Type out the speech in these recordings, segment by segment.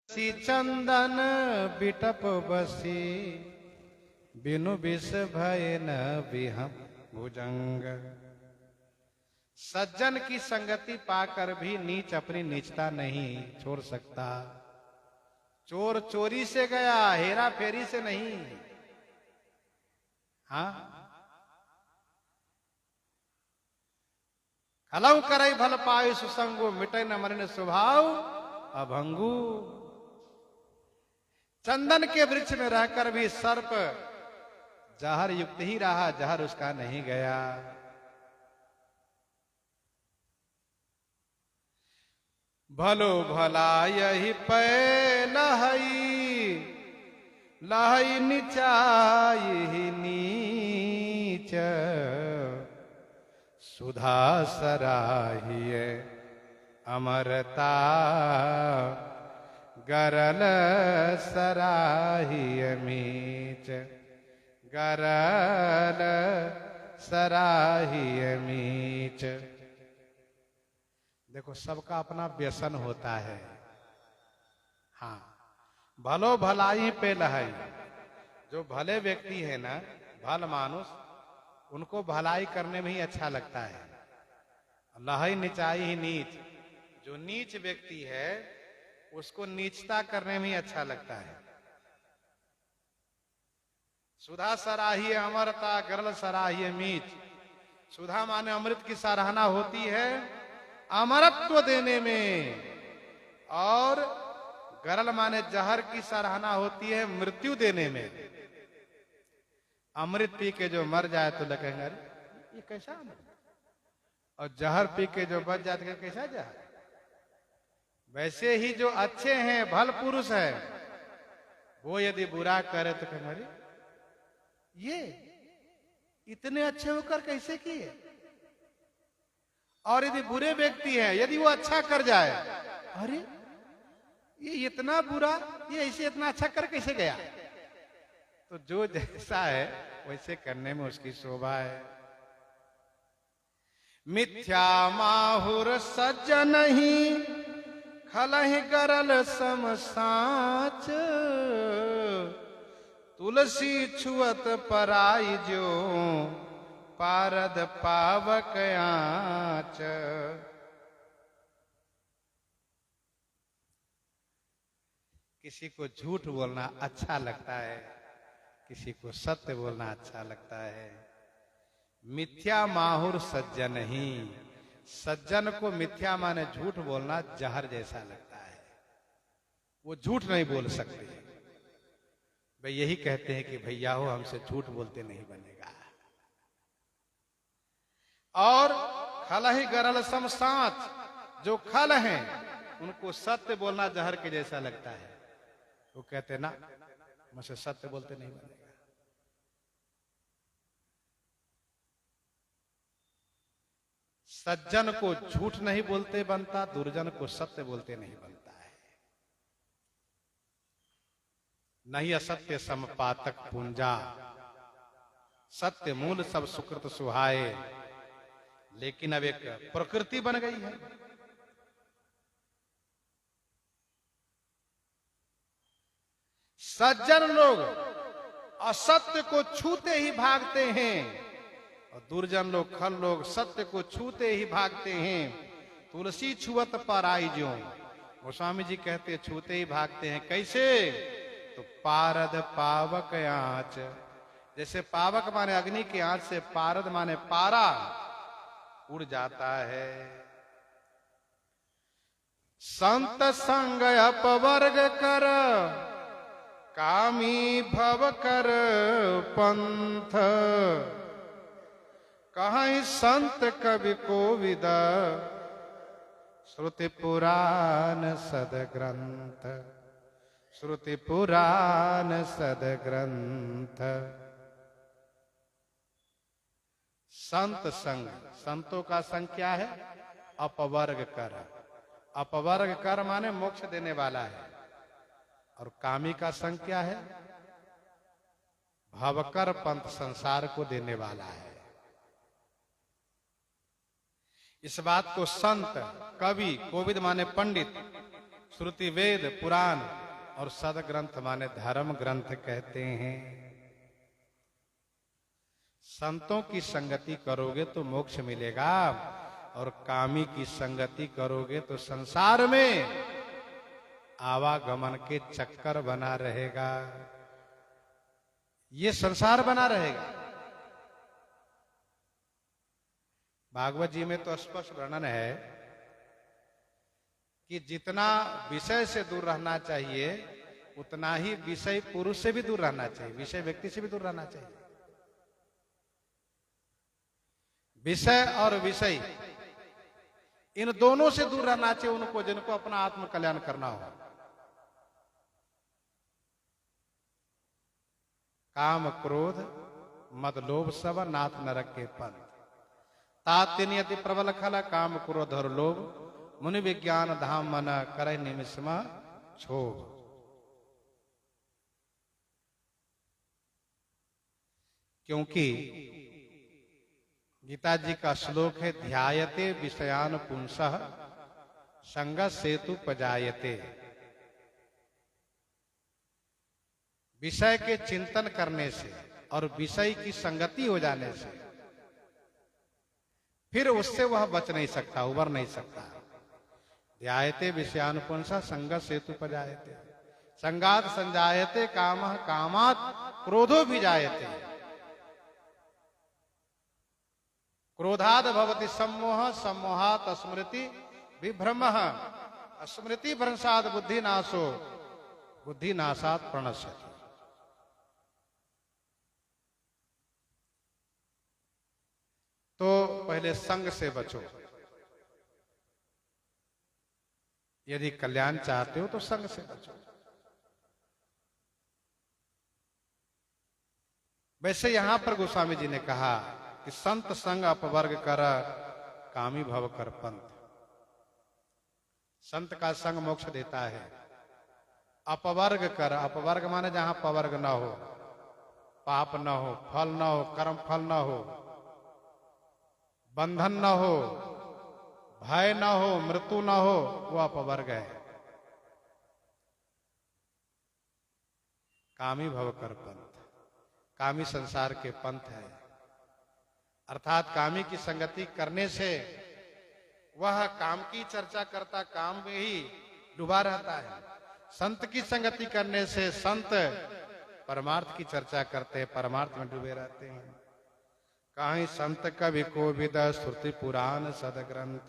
सी चंदन बिटप बसी बिनु विष भय न विहम भुजंग। सज्जन की संगति पाकर भी नीच अपनी नीचता नहीं छोड़ सकता। चोर चोरी से गया, हेरा फेरी से नहीं। हाँ, खलऊ करई भल पायु सुसंगु मिटै न मरण स्वभाव अभंगु। चंदन के वृक्ष में रहकर भी सर्प जहर युक्त ही रहा, जहर उसका नहीं गया। भलो भला यही पै लहई लहई नीचाई नीच। सुधा सराहिए अमरता गरल सराहिए मीच। गरल सराहिए मीच। देखो, सबका अपना व्यसन होता है। हाँ, भलो भलाई पे लहाई। जो भले व्यक्ति है ना, भल मानुष, उनको भलाई करने में ही अच्छा लगता है। लहाई नीचाई ही नीच। जो नीच व्यक्ति है उसको नीचता करने में ही अच्छा लगता है। सुधा सराहिए अमरता गरल सराहिए मीच। सुधा माने अमृत की सराहना होती है अमरत्व देने में, और गरल माने जहर की सराहना होती है मृत्यु देने में। अमृत पी के जो मर जाए तो लगेंगे अरे ये कैसा अमृत, और जहर पी के जो बच जाते हैं कैसा जहर। वैसे ही जो अच्छे हैं, भल पुरुष है, वो यदि बुरा करे तो कहेंगे अरे ये इतने अच्छे होकर कैसे किए। और यदि बुरे व्यक्ति है, यदि वो अच्छा कर जाए, अरे ये इतना बुरा, ये ऐसे इतना अच्छा कर कैसे गया। तो जो जैसा है वैसे करने में उसकी शोभा है। मिथ्या माहुर सज्जन ही खलहि गरल सम साच। तुलसी छुअत पराई जो पारद पावक आंच। किसी को झूठ बोलना अच्छा लगता है, किसी को सत्य बोलना अच्छा लगता है। मिथ्या माहुर सज्जन ही। सज्जन को मिथ्या माने झूठ बोलना जहर जैसा लगता है। वो झूठ नहीं बोल सकते। भाई यही कहते हैं कि भैया हो हमसे झूठ बोलते नहीं बनेगा। और खल ही गरल सम साच। जो खल हैं उनको सत्य बोलना जहर के जैसा लगता है। वो कहते ना मुझसे सत्य बोलते नहीं बनेगा। सज्जन को झूठ नहीं बोलते बनता, दुर्जन को सत्य बोलते नहीं बनता है। नहीं असत्य समपातक पूंजा। सत्य मूल सब सुकृत सुहाए। लेकिन अब एक प्रकृति बन गई है। सज्जन लोग असत्य को छूते ही भागते हैं, और दुर्जन लोग खल लोग सत्य को छूते ही भागते हैं। तुलसी छुअत पर आई जो। गोस्वामी जी कहते छूते ही भागते हैं। कैसे? तो पारद पावक आंच। जैसे पावक माने अग्नि की आंच से पारद माने पारा उड़ जाता है। संत संग अपवर्ग कर कामी भव कर पंथ। कहीं संत कवि कोविद श्रुति पुराण सदग्रंथ। श्रुति पुराण सदग्रंथ। संत संग। संतों का संग क्या है? अपवर्ग कर। अपवर्ग कर माने मोक्ष देने वाला है। और कामी का संग क्या है? भवकर पंथ, संसार को देने वाला है। इस बात को संत, कवि, कोविद माने पंडित, श्रुति वेद पुराण और सदग्रंथ माने धर्म ग्रंथ कहते हैं। संतों की संगति करोगे तो मोक्ष मिलेगा, और कामी की संगति करोगे तो संसार में आवागमन के चक्कर बना रहेगा, ये संसार बना रहेगा। भागवत जी में तो स्पष्ट वर्णन है कि जितना विषय से दूर रहना चाहिए उतना ही विषय पुरुष से भी दूर रहना चाहिए, विषय व्यक्ति से भी दूर रहना चाहिए। विषय और विषय इन दोनों से दूर रहना चाहिए उनको जिनको अपना आत्म कल्याण करना हो। काम क्रोध मद लोभ सब नाथ नरक के पंथ, तातिन यति प्रबल खल काम क्रोध और लोभ, मुनि विज्ञान धाम मन करे निमिषम क्षोभ। क्योंकि गीता जी का श्लोक है, ध्यायते विषयान पुंसः संग सेतु पजायते। विषय के चिंतन करने से और विषय की संगति हो जाने से फिर उससे वह बच नहीं सकता, उबर नहीं सकता। ध्यायते विषयानुपुंसः संग सेतु पजायते, संगात संजायते कामः कामात् क्रोधो भी जायते, क्रोधाद भवति सम्मोह सम्मोहात् स्मृति विभ्रमः, स्मृति भ्रंशात् बुद्धिनाशो बुद्धिनाशात् प्रणश्यति। तो पहले संग से बचो, यदि कल्याण चाहते हो तो संग से बचो। वैसे यहां पर गोस्वामी जी ने कहा कि संत संग अपवर्ग कर कामी भव कर पंथ। संत का संग मोक्ष देता है। अपवर्ग कर, अपवर्ग माने जहां पवर्ग न हो, पाप न हो, फल न हो, कर्म फल न हो, बंधन न हो, भय न हो, मृत्यु न हो, वो अपवर्ग है। कामी भव कर पंथ, कामी संसार के पंथ है। अर्थात कामी की संगति करने से वह काम की चर्चा करता काम में ही डूबा रहता है। संत की संगति करने से संत परमार्थ की चर्चा करते हैं, परमार्थ में डूबे रहते हैं। कहीं संत कवि कोविद श्रुति पुराण सदग्रंथ,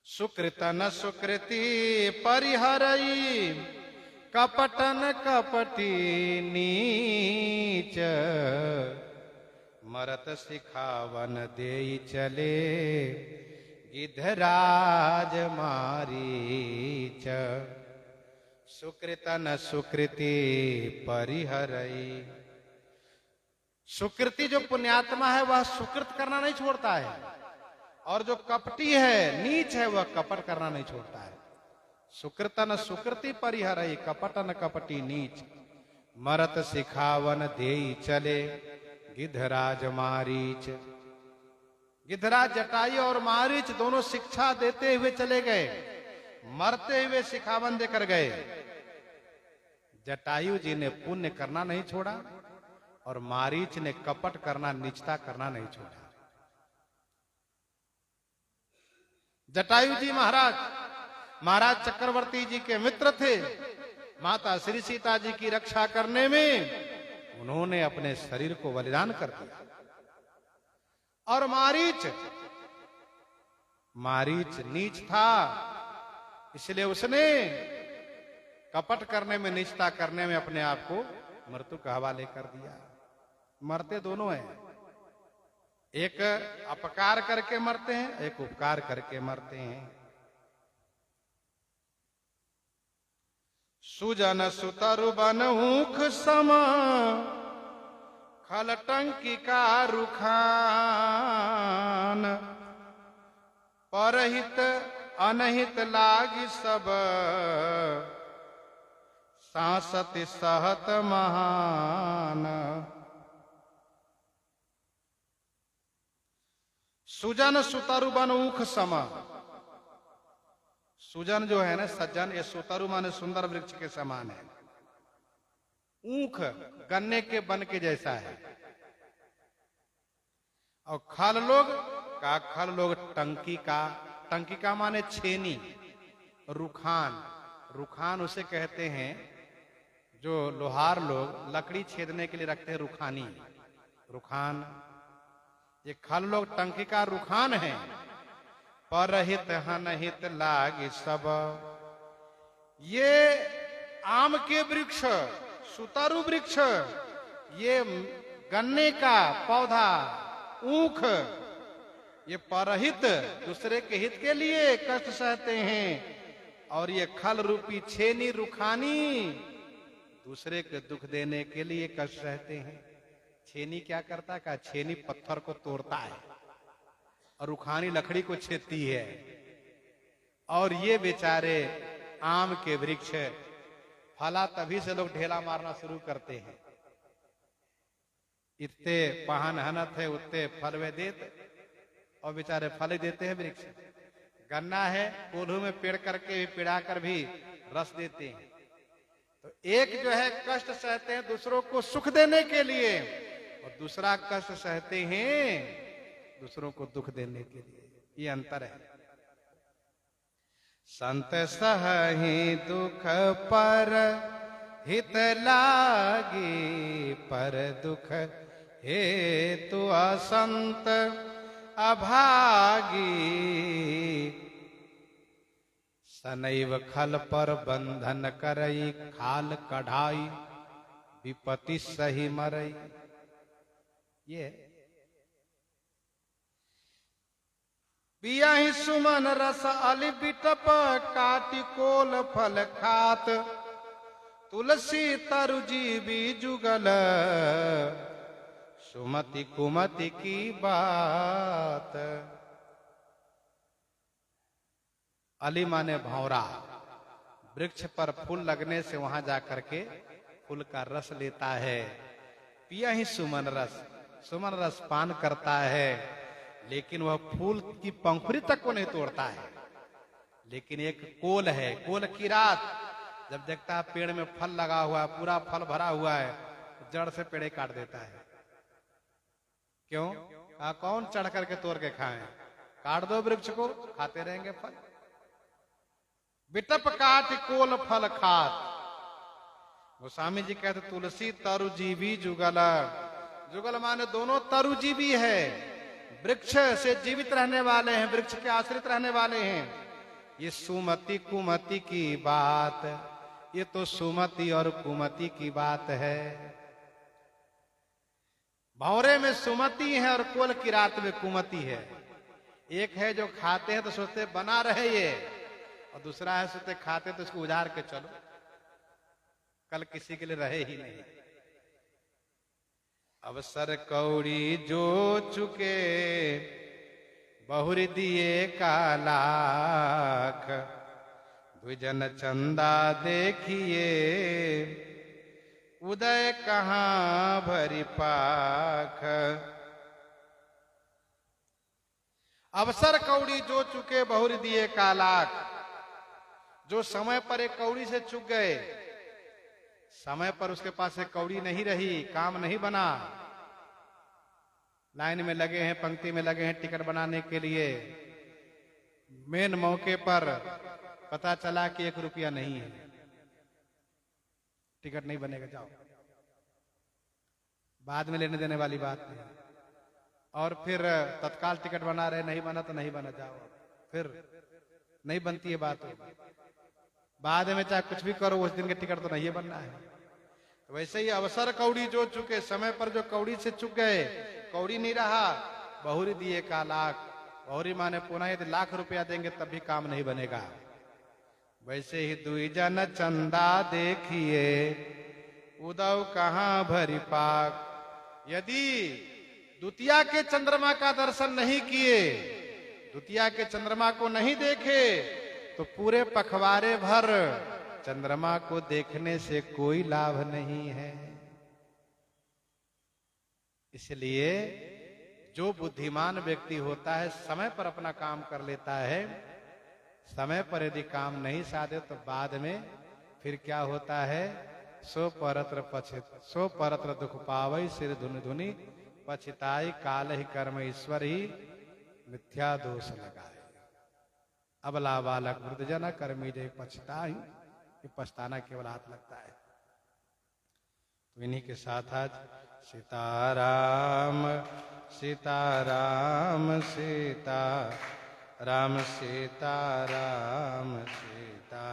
सुकृतन सुकृति परिहरई, कपटन कपटी नीच, मरत सिखावन देई चले, गिधराज मारीच। सुकृतन सुकृति परिहरई, सुकृति जो पुण्यात्मा है वह सुकृत करना नहीं छोड़ता है, और जो कपटी है, नीच है, वह कपट करना नहीं छोड़ता है। सुकृतन सुकृति परिहरई, कपटन कपटी नीच, मरत सिखावन देई चले, गिधराज मारीच। गिधराज जटायु और मारीच दोनों शिक्षा देते हुए चले गए, मरते हुए सिखावन देकर गए। जटायु जी ने पुण्य करना नहीं छोड़ा और मारीच ने कपट करना, नीचता करना नहीं छोड़ा। जटायु जी महाराज चक्रवर्ती जी के मित्र थे। माता श्री सीता जी की रक्षा करने में उन्होंने अपने शरीर को बलिदान कर दिया। और मारीच नीच था, इसलिए उसने कपट करने में, नीचता करने में अपने आप को मृत्यु का हवाले कर दिया। मरते दोनों हैं, एक अपकार करके मरते हैं, एक उपकार करके मरते हैं। सुजन सुतरु बनहुख सम, खलटंकी का रुखान, परहित अनहित लागी सब, सांसति सहत महान। सुजन सुतरु बनहुख सम, सुजन जो है ना सज्जन, ये सुतरु माने सुंदर वृक्ष के समान है। ऊख गन्ने के बन के जैसा है। और खल लोग टंकी का माने छेनी। रुखान उसे कहते हैं जो लोहार लोग लकड़ी छेदने के लिए रखते हैं, रुखान। ये खल लोग टंकी का रुखान है। परहित हनहित लागी सब, ये आम के वृक्ष, सुतरु वृक्ष, ये गन्ने का पौधा, ऊख, ये परहित दूसरे के हित के लिए कष्ट सहते हैं। और ये खल रूपी छेनी रुखानी दूसरे के दुख देने के लिए कष्ट सहते हैं। छेनी क्या करता है? छेनी पत्थर को तोड़ता है और रुखानी लकड़ी को छेदती है। और ये बेचारे आम के वृक्ष, फला तभी से लोग ढेला मारना शुरू करते हैं। इतने पहन हनत है उतने फल वे देते, और बेचारे फल देते हैं वृक्ष। गन्ना है, कोल्हू में पेड़ करके भी पिड़ा कर भी रस देते हैं। तो एक जो है कष्ट सहते हैं दूसरों को सुख देने के लिए, और दूसरा कष्ट सहते हैं दूसरों को दुख देने के लिए। ये अंतर है। संत सहहि दुख पर हित लागी, पर दुख हेतु असंत अभागी। सनैव खल पर बंधन करई, खाल कढ़ाई विपत्ति सही मरई। ये पिया सुमन रस अली बिटप, काटी कोल फल खात, तुलसी तरु जीवी जुगल, सुमति कुमति की बात। अली माने भौरा। वृक्ष पर फूल लगने से वहां जाकर के फूल का रस लेता है। पिया ही सुमन रस पान करता है, लेकिन वह फूल की पंखुड़ी तक को नहीं तोड़ता है। लेकिन एक कोल है, कोल की रात, जब देखता है पेड़ में फल लगा हुआ है, पूरा फल भरा हुआ है, जड़ से पेड़े काट देता है। क्यों? कौन चढ़ करके तोड़ के खाए? काट दो वृक्ष को, खाते रहेंगे फल। बिटप काट कोल फल खात। गोस्वामी जी कहते तुलसी तरु जीवी जुगल। जुगल माने दोनों तरु जीवी है, वृक्ष से जीवित रहने वाले हैं, वृक्ष के आश्रित रहने वाले हैं। ये सुमति कुमति की बात, ये तो सुमति और कुमति की बात है। भौरे में सुमति है और कोल की रात में कुमति है। एक है जो खाते हैं तो सोचते बना रहे ये, और दूसरा है सोचते खाते तो इसको उजाड़ के चलो, कल किसी के लिए रहे ही नहीं। अवसर कौड़ी जो चुके, बहुरी दिए का लाख, द्विजन चंदा देखिए, उदय कहाँ भरी पाख। अवसर कौड़ी जो चुके, बहुरी दिए का लाख। जो समय पर एक कौड़ी से चुक गए, समय पर उसके पास एक कौड़ी नहीं रही, काम नहीं बना, लाइन में लगे हैं, पंक्ति में लगे हैं टिकट बनाने के लिए, मेन मौके पर पता चला कि 1 रुपया नहीं है, टिकट नहीं बनेगा, जाओ, बाद में लेने देने वाली बात नहीं। और फिर तत्काल टिकट बना रहे, नहीं बना तो नहीं बना, जाओ, फिर नहीं बनती है बात। बाद में चाहे कुछ भी करो, उस दिन के टिकट तो नहीं बनना है। तो वैसे ही अवसर कौड़ी जो चुके, समय पर जो कौड़ी से चुक गए, कौड़ी नहीं रहा, बहुरी दिए का लाख। बहुरी माने पुनः यदि लाख रुपया देंगे तब भी काम नहीं बनेगा। वैसे ही द्विजन चंदा देखिए, उदव कहाँ भरी पाक। यदि द्वितीया के चंद्रमा का दर्शन नहीं किए, द्वितीया के चंद्रमा को नहीं देखे, तो पूरे पखवारे भर चंद्रमा को देखने से कोई लाभ नहीं है। इसलिए जो बुद्धिमान व्यक्ति होता है, समय पर अपना काम कर लेता है, समय पर यदि काम नहीं साधे तो बाद में फिर क्या होता है, सो परत्र दुख पावई सिर धुनि धुनि पछताई काल ही कर्म ईश्वर ही मिथ्या दोष लगाए। अबला बालक वृद्धजन कर्मी जय पछताई, ये पछताना केवल हाथ लगता है। तो इन्हीं के साथ आज सीताराम सीताराम सीता राम सीताराम सीता